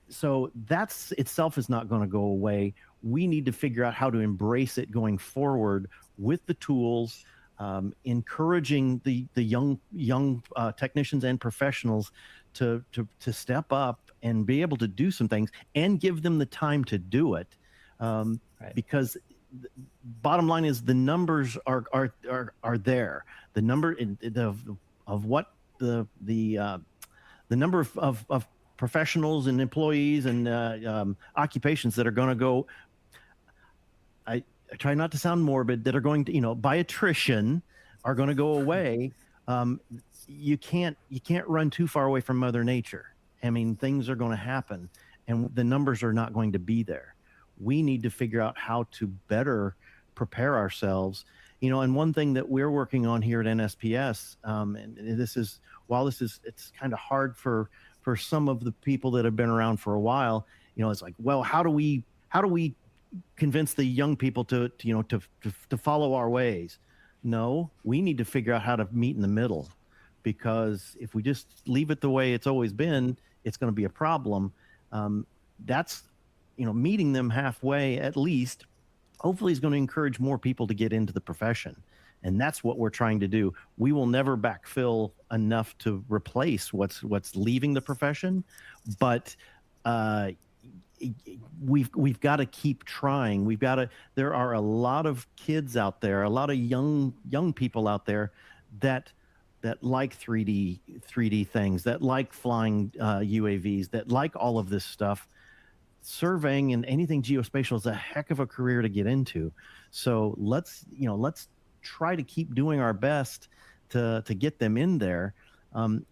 So that's itself is not going to go away. We need to figure out how to embrace it going forward with the tools, encouraging the young technicians and professionals to step up and be able to do some things and give them the time to do it. Right. Because bottom line is the numbers are there. The number of what the number of professionals and employees and occupations that are going to go. I try not to sound morbid, that are going to, by attrition, are going to go away. You can't run too far away from Mother Nature. I mean, things are going to happen, and the numbers are not going to be there. We need to figure out how to better prepare ourselves. And one thing that we're working on here at NSPS, and this is, while it's kind of hard for some of the people that have been around for a while, it's like, well, how do we convince the young people to follow our ways? No, we need to figure out how to meet in the middle, because if we just leave it the way it's always been, it's going to be a problem. That's, meeting them halfway at least, hopefully is going to encourage more people to get into the profession. And that's what we're trying to do. We will never backfill enough to replace what's leaving the profession, but we've got to keep trying. There are a lot of kids out there, a lot of young people out there that like 3D things, that like flying UAVs, that like all of this stuff. Surveying and anything geospatial is a heck of a career to get into. So let's try to keep doing our best to get them in there. And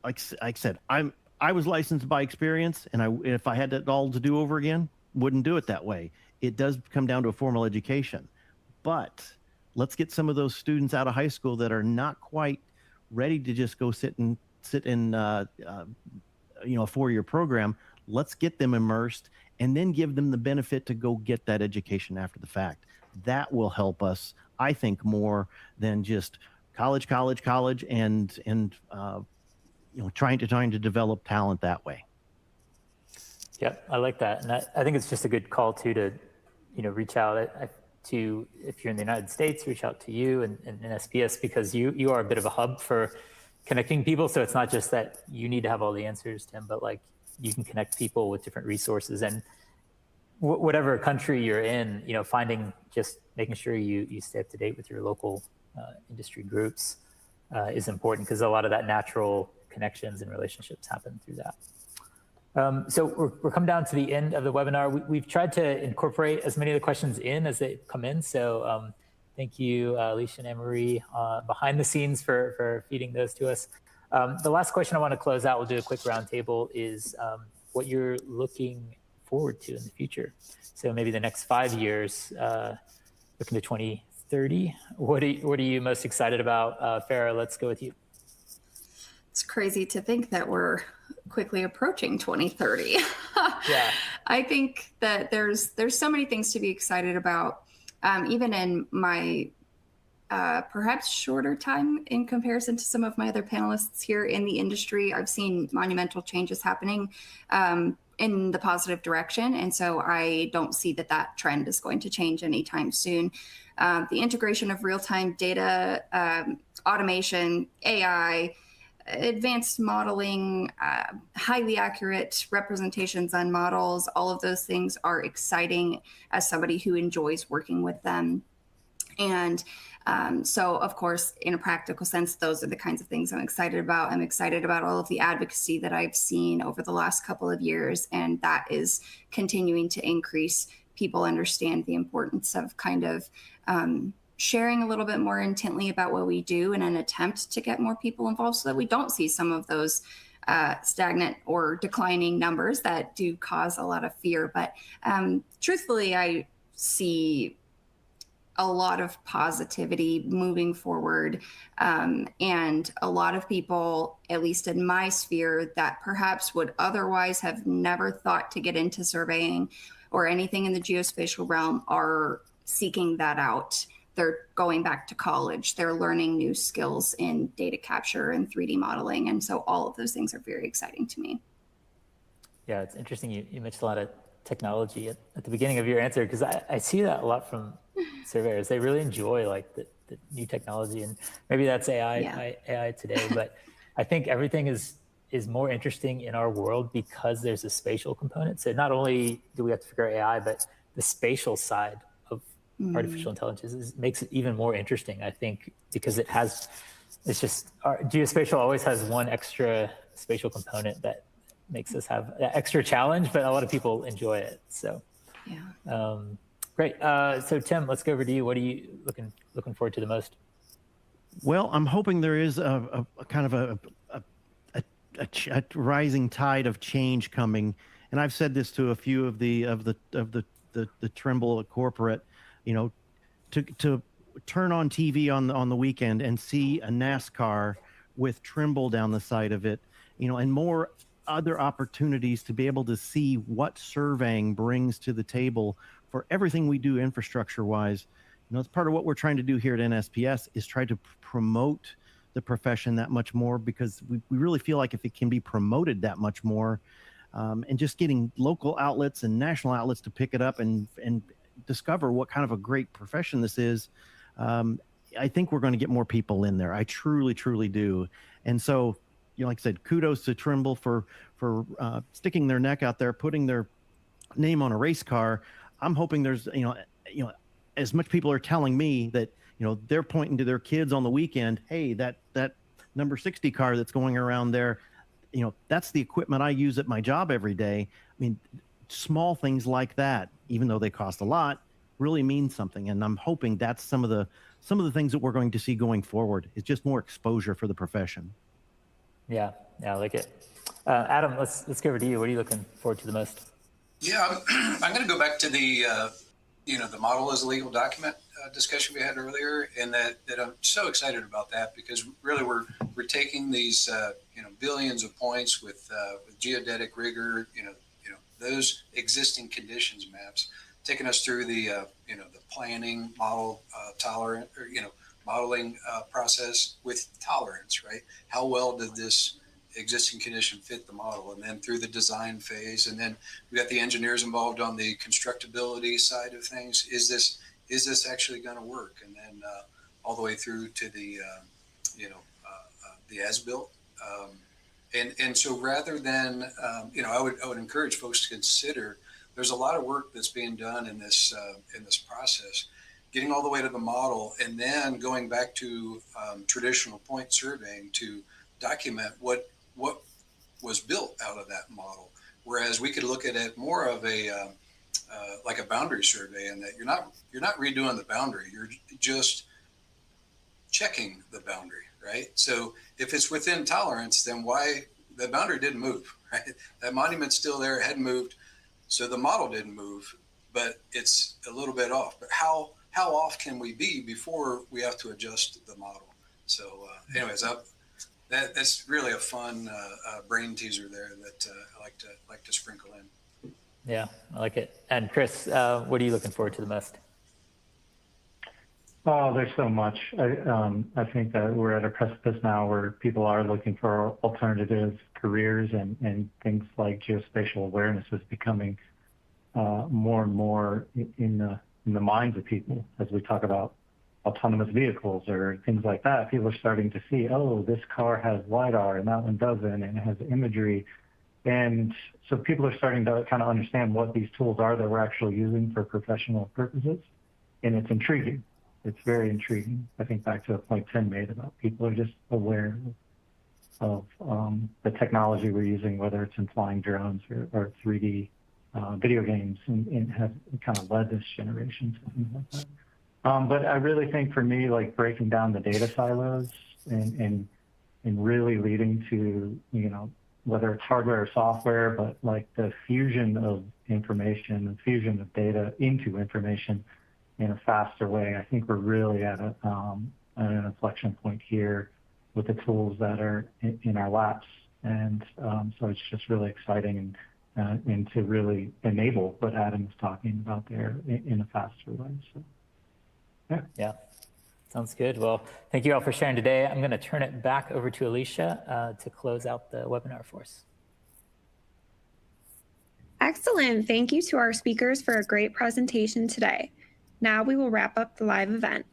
like I said, I was licensed by experience, and if I had it all to do over again, wouldn't do it that way. It does come down to a formal education, but let's get some of those students out of high school that are not quite ready to just go sit in a 4-year program. Let's get them immersed and then give them the benefit to go get that education after the fact. That will help us, I think, more than just college, and trying to develop talent that way. Yeah, I like that, and I think it's just a good call too to reach out to, if you're in the United States, reach out to you and NSPS, because you are a bit of a hub for connecting people. So it's not just that you need to have all the answers, Tim, but like you can connect people with different resources, and whatever country you're in, making sure you stay up to date with your local industry groups is important, because a lot of that natural connections and relationships happen through that. So we're coming down to the end of the webinar. We've tried to incorporate as many of the questions in as they come in. So thank you, Alicia and Anne-Marie, behind the scenes for feeding those to us. The last question I want to close out, we'll do a quick roundtable, is what you're looking forward to in the future. So maybe the next 5 years, looking to 2030. What are you most excited about? Farah, let's go with you. It's crazy to think that we're quickly approaching 2030. Yeah. I think that there's so many things to be excited about. Even in my perhaps shorter time in comparison to some of my other panelists here in the industry. I've seen monumental changes happening in the positive direction. And so I don't see that that trend is going to change anytime soon. The integration of real-time data, automation, AI, advanced modeling, highly accurate representations on models, all of those things are exciting as somebody who enjoys working with them. And so, of course, in a practical sense, those are the kinds of things I'm excited about. I'm excited about all of the advocacy that I've seen over the last couple of years, and that is continuing to increase. People understand the importance of kind of sharing a little bit more intently about what we do in an attempt to get more people involved so that we don't see some of those stagnant or declining numbers that do cause a lot of fear. But truthfully, I see a lot of positivity moving forward, and a lot of people, at least in my sphere, that perhaps would otherwise have never thought to get into surveying or anything in the geospatial realm are seeking that out. They're going back to college. They're learning new skills in data capture and 3D modeling. And so all of those things are very exciting to me. Yeah, it's interesting. You mentioned a lot of technology at the beginning of your answer, because I see that a lot from surveyors. They really enjoy like the new technology, and maybe that's AI today, but I think everything is more interesting in our world because there's a spatial component. So not only do we have to figure out AI, but the spatial side of artificial intelligence makes it even more interesting, I think, because geospatial always has one extra spatial component that makes us have that extra challenge, but a lot of people enjoy it. So great. So Tim, let's go over to you. What are you looking forward to the most? Well, I'm hoping there is a kind of a rising tide of change coming, and I've said this to a few of the Trimble corporate, you know, to turn on TV on the weekend and see a NASCAR with Trimble down the side of it, you know, and more other opportunities to be able to see what surveying brings to the table for everything we do infrastructure wise. You know, it's part of what we're trying to do here at NSPS is try to promote the profession that much more, because we really feel like if it can be promoted that much more, and just getting local outlets and national outlets to pick it up and discover what kind of a great profession this is, I think we're going to get more people in there. I truly, truly do. And so, you know, like I said, kudos to Trimble for sticking their neck out there, putting their name on a race car. I'm hoping there's, you know, as much people are telling me that, you know, they're pointing to their kids on the weekend, hey, that number 60 car that's going around there, you know, that's the equipment I use at my job every day. I mean, small things like that, even though they cost a lot, really mean something. And I'm hoping that's some of the things that we're going to see going forward is just more exposure for the profession. Yeah, I like it. Adam, let's go over to you. What are you looking forward to the most? Yeah, I'm going to go back to the the model as a legal document discussion we had earlier, and that I'm so excited about that, because really we're taking these billions of points with geodetic rigor, those existing conditions maps, taking us through the the planning model tolerant or modeling process with tolerance, right? How well did this existing condition fit the model? And then through the design phase, and then we got the engineers involved on the constructability side of things. Is this actually going to work? And then all the way through to the the as-built. And so rather than I would encourage folks to consider, there's a lot of work that's being done in this process, getting all the way to the model, and then going back to traditional point surveying to document what was built out of that model. Whereas we could look at it more of a like a boundary survey, in that you're not redoing the boundary, you're just checking the boundary, right? So if it's within tolerance, then why the boundary didn't move, right? That monument's still there, it hadn't moved, so the model didn't move, but it's a little bit off. But how off can we be before we have to adjust the model? So anyways, that's really a fun brain teaser there that I like to sprinkle in. Yeah, I like it. And Chris, what are you looking forward to the most? Oh, there's so much. I think that we're at a precipice now where people are looking for alternative careers, and things like geospatial awareness is becoming more and more in the minds of people as we talk about autonomous vehicles or things like that. People are starting to see, oh, this car has LiDAR and that one doesn't, and it has imagery. And so people are starting to kind of understand what these tools are that we're actually using for professional purposes. And it's intriguing. It's very intriguing. I think back to a point Tim made about people are just aware of the technology we're using, whether it's in flying drones or 3D video games, and have kind of led this generation to things like that. But I really think for me, like breaking down the data silos and really leading to, whether it's hardware or software, but like the fusion of information and fusion of data into information in a faster way. I think we're really at an inflection point here with the tools that are in our laps. And so it's just really exciting and to really enable what Adam was talking about there in a faster way. So, yeah. Sounds good. Well, thank you all for sharing today. I'm going to turn it back over to Alicia to close out the webinar for us. Excellent. Thank you to our speakers for a great presentation today. Now we will wrap up the live event.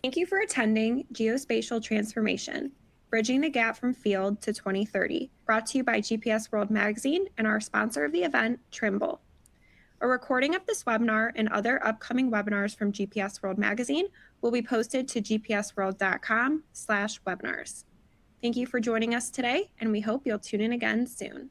Thank you for attending Geospatial Transformation, Bridging the Gap from Field to 2030, brought to you by GPS World Magazine and our sponsor of the event, Trimble. A recording of this webinar and other upcoming webinars from GPS World Magazine will be posted to gpsworld.com/webinars. Thank you for joining us today, and we hope you'll tune in again soon.